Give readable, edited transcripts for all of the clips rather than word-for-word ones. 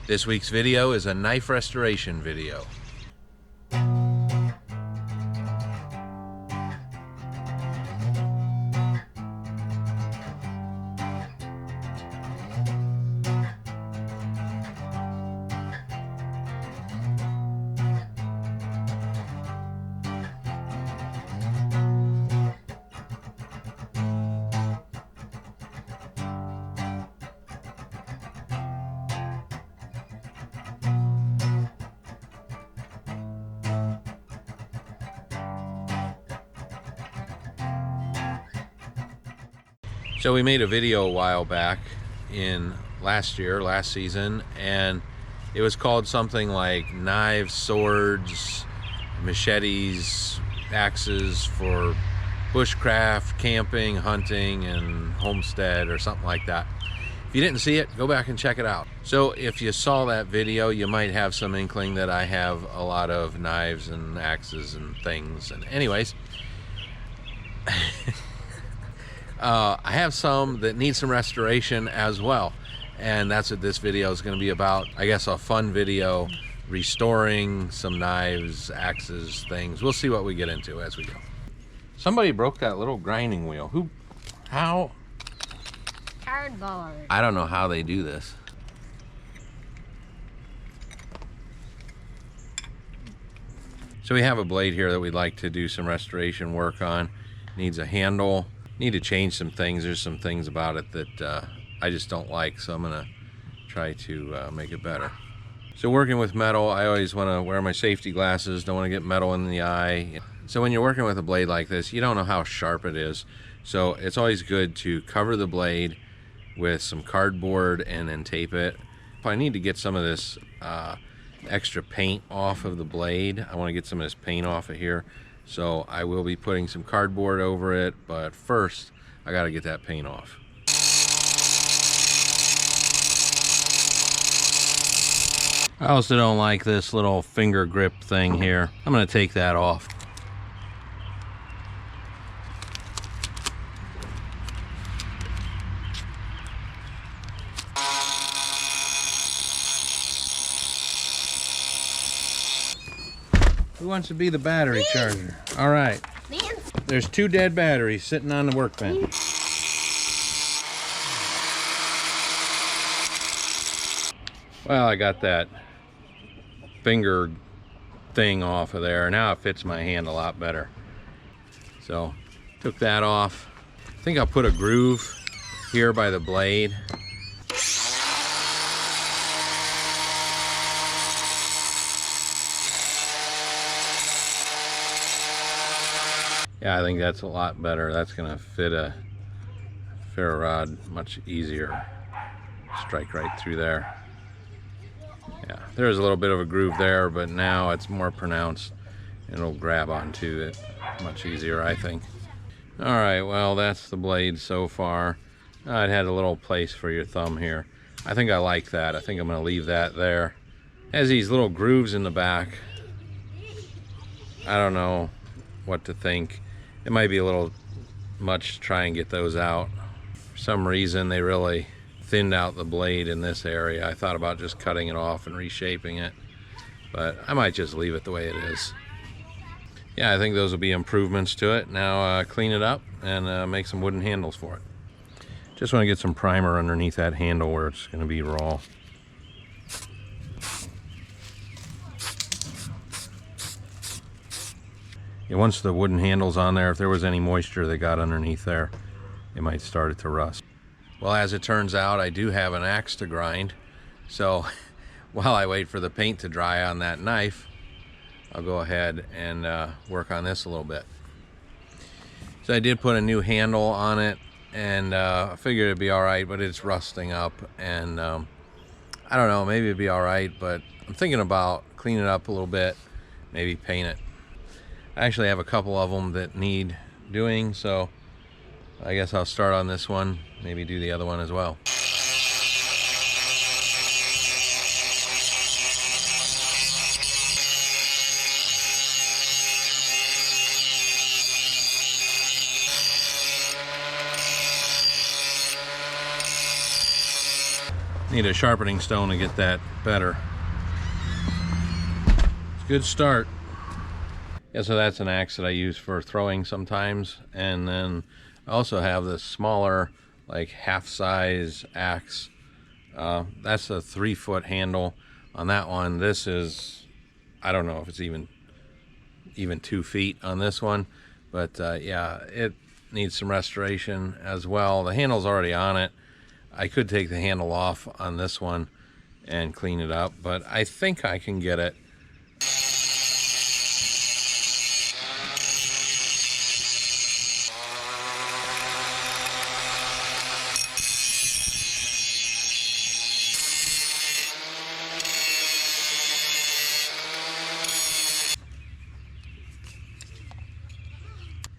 This week's video is a knife restoration video. So we made a video a while back in last season, and it was called something like knives, swords, machetes, axes for bushcraft, camping, hunting, and homestead, or something like that. If you didn't see it, go back and check it out. So if you saw that video, you might have some inkling that I have a lot of knives and axes and things. And anyways, I have some that need some restoration as well, and that's what this video is going to be about. I guess a fun video restoring some knives, axes, things. We'll see what we get into as we go. Somebody broke that little grinding wheel. Who? How? Cardboard. I don't know how they do this. So we have a blade here that we'd like to do some restoration work on. Needs a handle. Need to change some things. There's some things about it that I just don't like, so I'm gonna try to make it better. So working with metal, I always want to wear my safety glasses, don't want to get metal in the eye. So when you're working with a blade like this, you don't know how sharp it is, so it's always good to cover the blade with some cardboard and then tape it. If I need to get some of this extra paint off of the blade, I want to get some of this paint off of here. So I will be putting some cardboard over it, but first I got to get that paint off. I also don't like this little finger grip thing here. I'm going to take that off. Who wants to be the battery charger? All right. There's 2 dead batteries sitting on the workbench. Well, I got that finger thing off of there. Now it fits my hand a lot better. So, took that off. I think I'll put a groove here by the blade. Yeah, I think that's a lot better. That's gonna fit a ferro rod much easier. Strike right through there. Yeah, there's a little bit of a groove there, but now it's more pronounced and it'll grab onto it much easier, I think. All right, well, that's the blade so far. It had a little place for your thumb here. I think I like that. I think I'm gonna leave that there. It has these little grooves in the back. I don't know what to think. It might be a little much to try and get those out. For some reason, they really thinned out the blade in this area. I thought about just cutting it off and reshaping it, but I might just leave it the way it is. Yeah, I think those will be improvements to it. Now clean it up and make some wooden handles for it. Just want to get some primer underneath that handle where it's going to be raw. Yeah, once the wooden handle's on there, if there was any moisture that got underneath there, it might start it to rust. Well, as it turns out, I do have an axe to grind. So while I wait for the paint to dry on that knife, I'll go ahead and work on this a little bit. So I did put a new handle on it, and I figured it'd be all right, but it's rusting up, and I don't know, maybe it'd be all right, but I'm thinking about cleaning it up a little bit, maybe paint it. I actually have a couple of them that need doing, so I guess I'll start on this one, maybe do the other one as well. Need a sharpening stone to get that better. It's a good start. Yeah, so that's an axe that I use for throwing sometimes, and then I also have this smaller, like half-size axe. That's a 3-foot handle on that one. This is, I don't know if it's even 2 feet on this one, but yeah, it needs some restoration as well. The handle's already on it. I could take the handle off on this one and clean it up, but I think I can get it.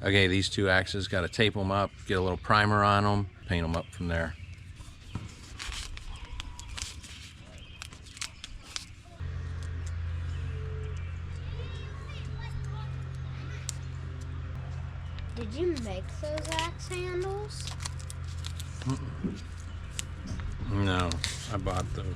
Okay, these two axes, got to tape them up, get a little primer on them, paint them up from there. Did you make those axe handles? No, I bought those.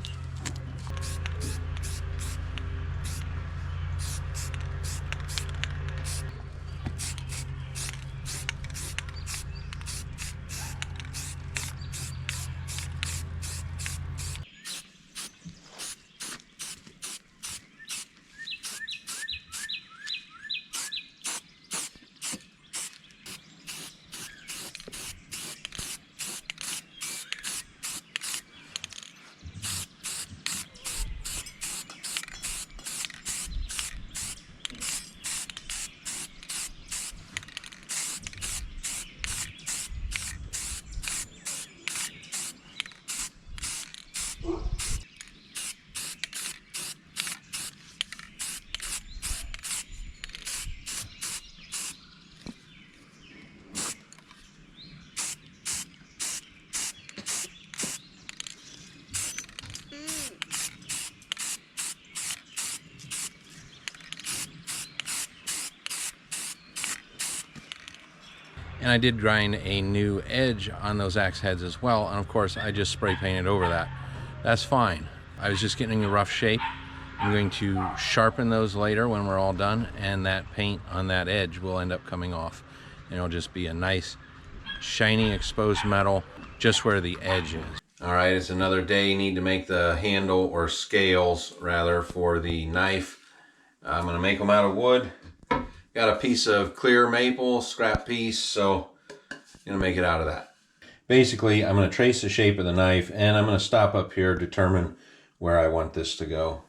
And I did grind a new edge on those axe heads as well, and of course I just spray painted over that. That's fine. I was just getting a rough shape. I'm going to sharpen those later when we're all done, and that paint on that edge will end up coming off, and it'll just be a nice shiny exposed metal just where the edge is. All right, it's another day. You need to make the handle, or scales rather, for the knife. I'm going to make them out of wood. Got a piece of clear maple, scrap piece, so I'm going to make it out of that. Basically, I'm going to trace the shape of the knife, and I'm going to stop up here, determine where I want this to go.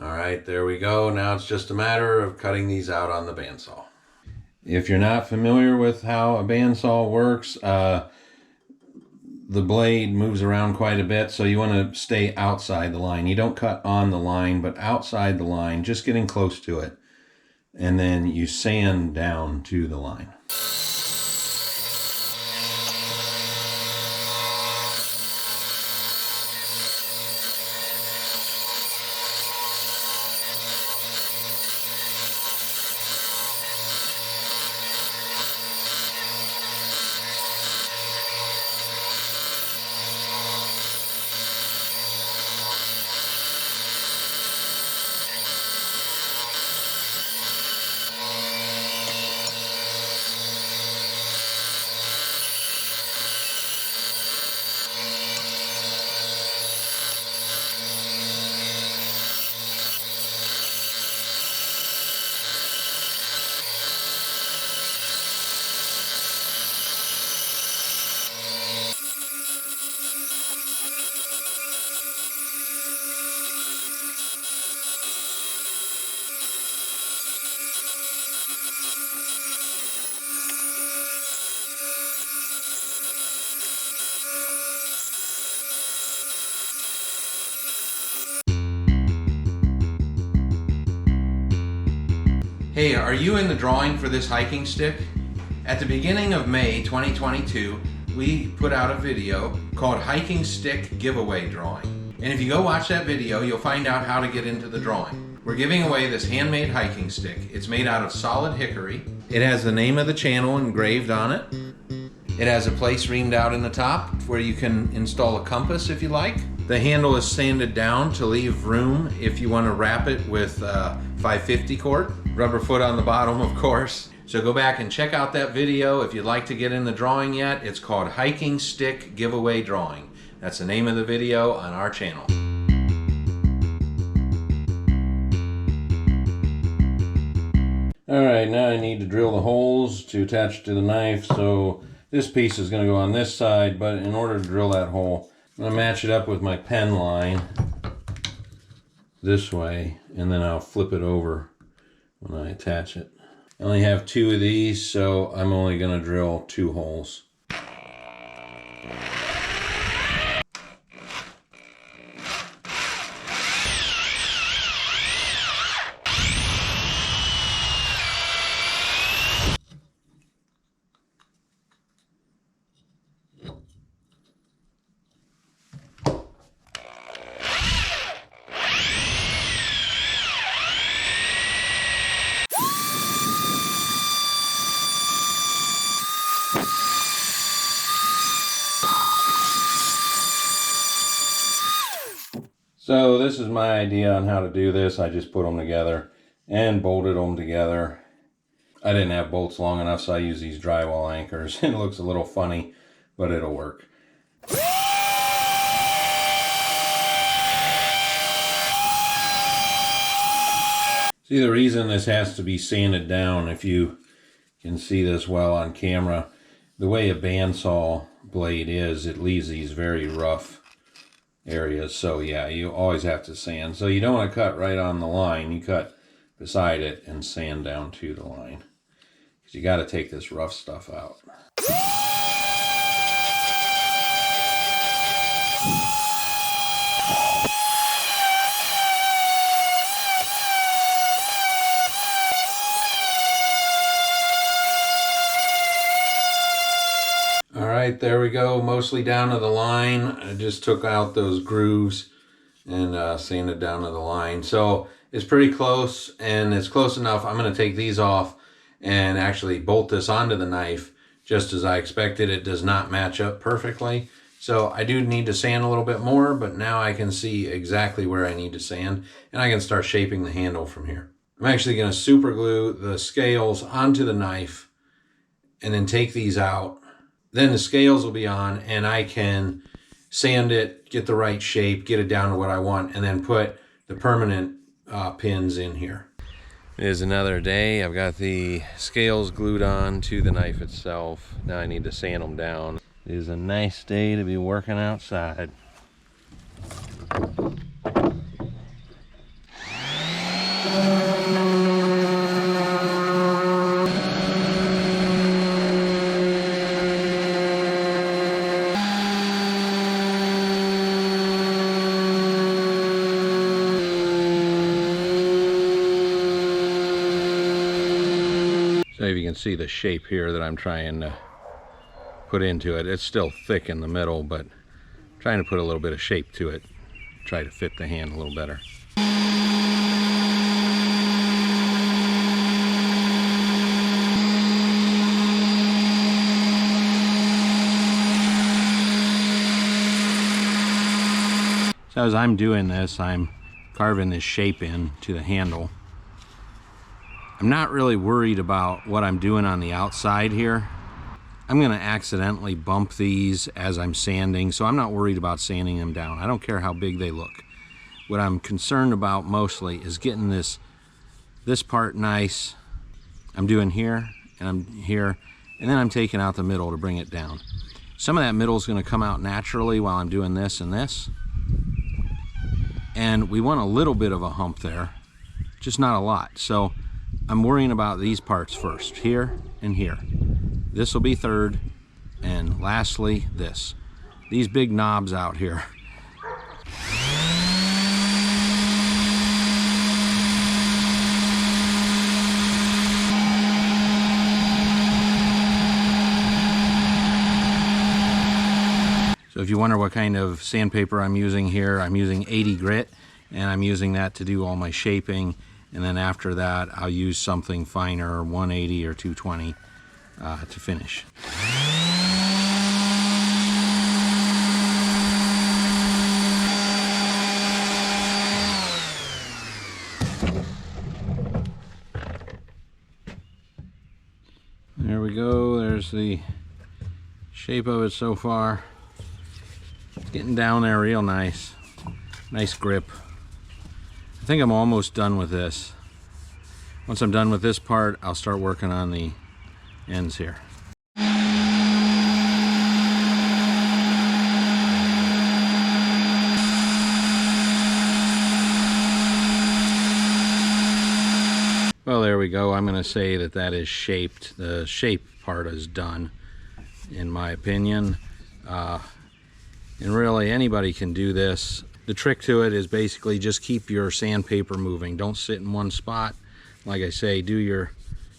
All right, there we go. Now it's just a matter of cutting these out on the bandsaw. If you're not familiar with how a bandsaw works, the blade moves around quite a bit, so you want to stay outside the line. You don't cut on the line, but outside the line, just getting close to it. And then you sand down to the line. Hey, are you in the drawing for this hiking stick? At the beginning of May 2022, we put out a video called Hiking Stick Giveaway Drawing. And if you go watch that video, you'll find out how to get into the drawing. We're giving away this handmade hiking stick. It's made out of solid hickory. It has the name of the channel engraved on it. It has a place reamed out in the top where you can install a compass if you like. The handle is sanded down to leave room if you want to wrap it with 550 cord. Rubber foot on the bottom, of course. So go back and check out that video if you'd like to get in the drawing yet. It's called Hiking Stick Giveaway Drawing. That's the name of the video on our channel. Alright, now I need to drill the holes to attach to the knife. So this piece is going to go on this side, but in order to drill that hole, I'm going to match it up with my pen line this way, and then I'll flip it over when I attach it. I only have 2 of these, so I'm only going to drill 2 holes. So this is my idea on how to do this. I just put them together and bolted them together. I didn't have bolts long enough, so I use these drywall anchors. It looks a little funny, but it'll work. See, the reason this has to be sanded down, if you can see this well on camera, the way a bandsaw blade is, it leaves these very rough areas. So yeah, you always have to sand. So you don't want to cut right on the line. You cut beside it and sand down to the line, because you got to take this rough stuff out. Alright, there we go, mostly down to the line. I just took out those grooves and sanded down to the line. So it's pretty close, and it's close enough. I'm going to take these off and actually bolt this onto the knife just as I expected. It does not match up perfectly. So I do need to sand a little bit more, but now I can see exactly where I need to sand, and I can start shaping the handle from here. I'm actually going to super glue the scales onto the knife and then take these out. Then the scales will be on, and I can sand it, get the right shape, get it down to what I want, and then put the permanent pins in here. It is another day. I've got the scales glued on to the knife itself. Now I need to sand them down. It is a nice day to be working outside. So if you can see the shape here that I'm trying to put into it, it's still thick in the middle, but I'm trying to put a little bit of shape to it, try to fit the hand a little better. So as I'm doing this, I'm carving this shape in to the handle. I'm not really worried about what I'm doing on the outside here. I'm going to accidentally bump these as I'm sanding, so I'm not worried about sanding them down. I don't care how big they look. What I'm concerned about mostly is getting this part nice. I'm doing here, and I'm here, and then I'm taking out the middle to bring it down. Some of that middle is going to come out naturally while I'm doing this and this. And we want a little bit of a hump there, just not a lot. So I'm worrying about these parts first, here and here. This will be third, and lastly, this. These big knobs out here. So if you wonder what kind of sandpaper I'm using here, I'm using 80 grit, and I'm using that to do all my shaping. And then after that, I'll use something finer, 180 or 220, to finish. There we go. There's the shape of it so far. It's getting down there real nice. Nice grip. I think I'm almost done with this. Once I'm done with this part, I'll start working on the ends here. Well, there we go. I'm going to say that that is shaped. The shape part is done, in my opinion. And really, anybody can do this. The trick to it is basically just keep your sandpaper moving. Don't sit in one spot. Like I say, do your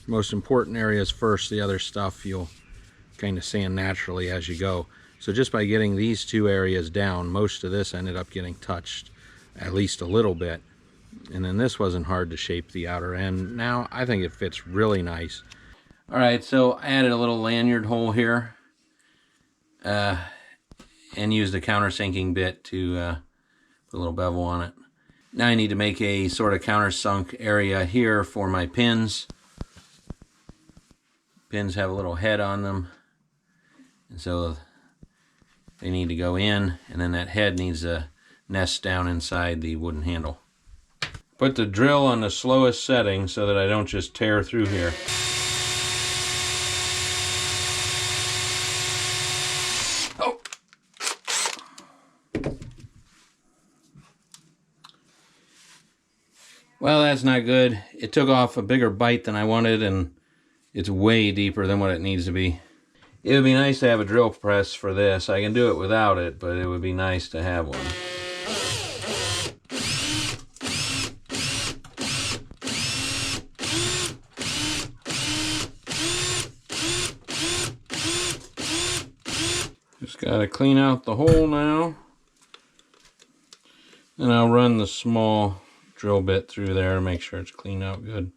most important areas first. The other stuff you'll kind of sand naturally as you go. So just by getting these two areas down, most of this ended up getting touched at least a little bit. And then this wasn't hard to shape the outer end. Now I think it fits really nice. All right, so I added a little lanyard hole here and used a countersinking bit to put a little bevel on it. Now I need to make a sort of countersunk area here for my pins. Pins have a little head on them, and so they need to go in, and then that head needs to nest down inside the wooden handle. Put the drill on the slowest setting so that I don't just tear through here. Oh! Well, that's not good. It took off a bigger bite than I wanted, and it's way deeper than what it needs to be. It would be nice to have a drill press for this. I can do it without it, but it would be nice to have one. Just gotta clean out the hole now. And I'll run the small drill bit through there to make sure it's cleaned out good.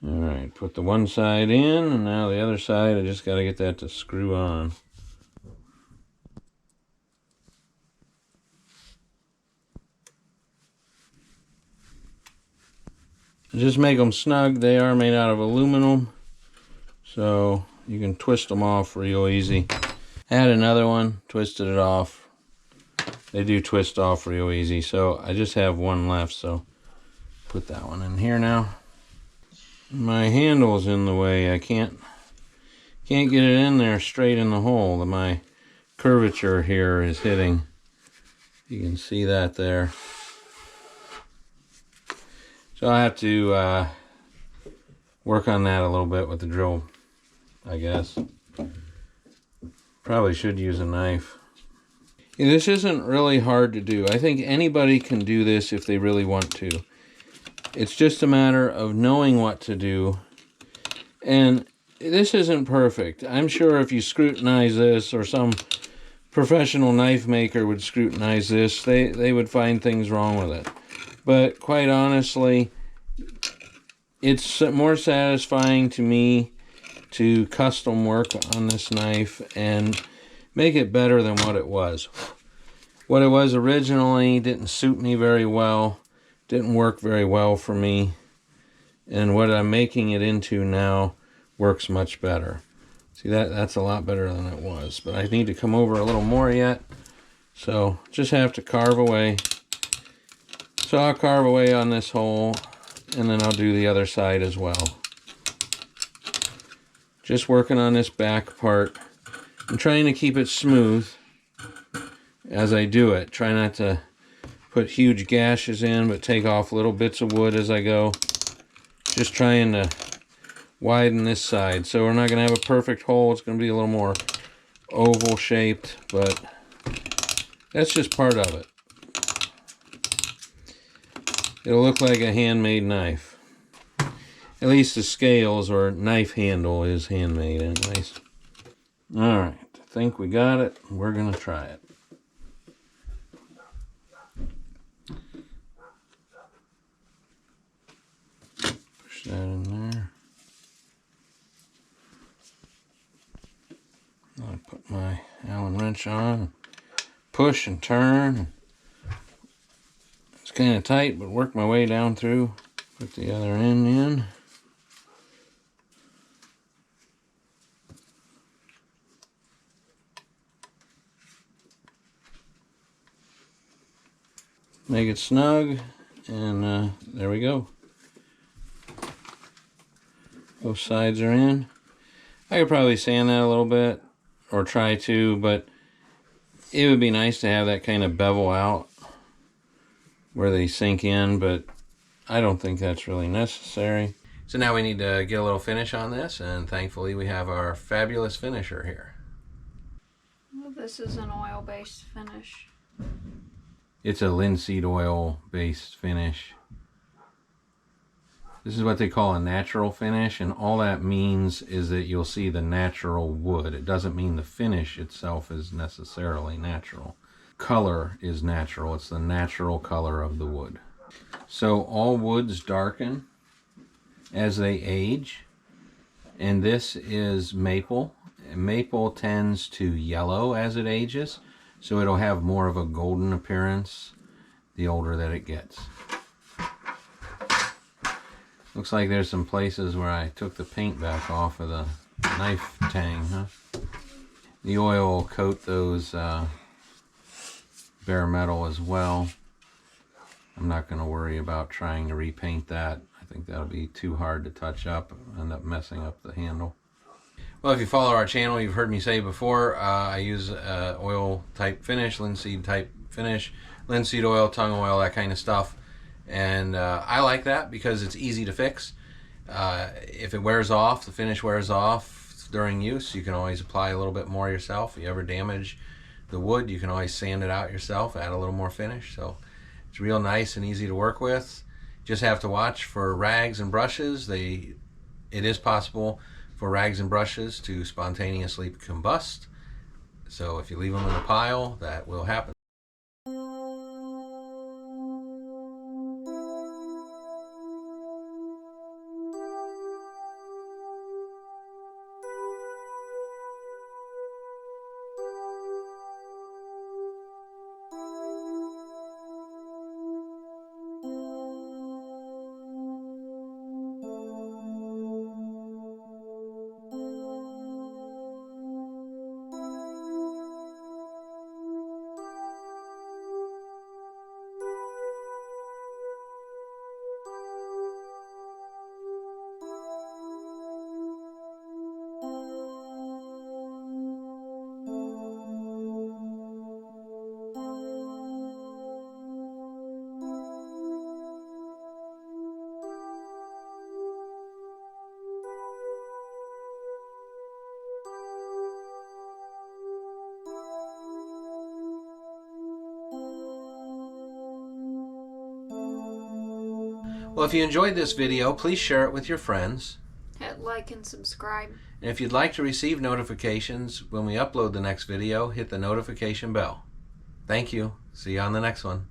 All right, put the one side in, and now the other side, I just gotta get that to screw on. Just make them snug. They are made out of aluminum, so you can twist them off real easy. Add another one, twisted it off. They do twist off real easy, so I just have one left, so put that one in here now. My handle's in the way. I can't get it in there straight in the hole. My curvature here is hitting. You can see that there. So I have to work on that a little bit with the drill, I guess. Probably should use a knife. Yeah, this isn't really hard to do. I think anybody can do this if they really want to. It's just a matter of knowing what to do. And this isn't perfect. I'm sure if you scrutinize this, or some professional knife maker would scrutinize this, they would find things wrong with it. But quite honestly, it's more satisfying to me to custom work on this knife and make it better than what it was. What it was originally didn't suit me very well, didn't work very well for me, and what I'm making it into now works much better. See, that's a lot better than it was, but I need to come over a little more yet, so just have to carve away. So I'll carve away on this hole, and then I'll do the other side as well. Just working on this back part. I'm trying to keep it smooth as I do it. Try not to put huge gashes in, but take off little bits of wood as I go. Just trying to widen this side. So we're not going to have a perfect hole. It's going to be a little more oval shaped, but that's just part of it. It'll look like a handmade knife. At least the scales or knife handle is handmade anyways. Alright, I think we got it. We're going to try it. that in there. I put my Allen wrench on, push and turn. It's kind of tight, but work my way down through. Put the other end in. Make it snug, and there we go. Both sides are in. I could probably sand that a little bit, or try to, but it would be nice to have that kind of bevel out where they sink in, but I don't think that's really necessary. So now we need to get a little finish on this, and thankfully we have our fabulous finisher here. Well, this is an oil-based finish. It's a linseed oil based finish. This is what they call a natural finish, and all that means is that you'll see the natural wood. It doesn't mean the finish itself is necessarily natural. Color is natural. It's the natural color of the wood. So all woods darken as they age, and this is maple. Maple tends to yellow as it ages, so it'll have more of a golden appearance the older that it gets. Looks like there's some places where I took the paint back off of the knife tang, huh? The oil will coat those bare metal as well. I'm not going to worry about trying to repaint that. I think that'll be too hard to touch up, end up messing up the handle. Well, if you follow our channel, you've heard me say before, I use oil type finish, linseed type finish, linseed oil, tung oil, that kind of stuff. And I like that because it's easy to fix. If it wears off, the finish wears off during use, you can always apply a little bit more yourself. If you ever damage the wood, you can always sand it out yourself, add a little more finish. So it's real nice and easy to work with. Just have to watch for rags and brushes. It is possible for rags and brushes to spontaneously combust. So if you leave them in a pile, that will happen. Well, if you enjoyed this video, please share it with your friends. Hit like and subscribe. And if you'd like to receive notifications when we upload the next video, hit the notification bell. Thank you. See you on the next one.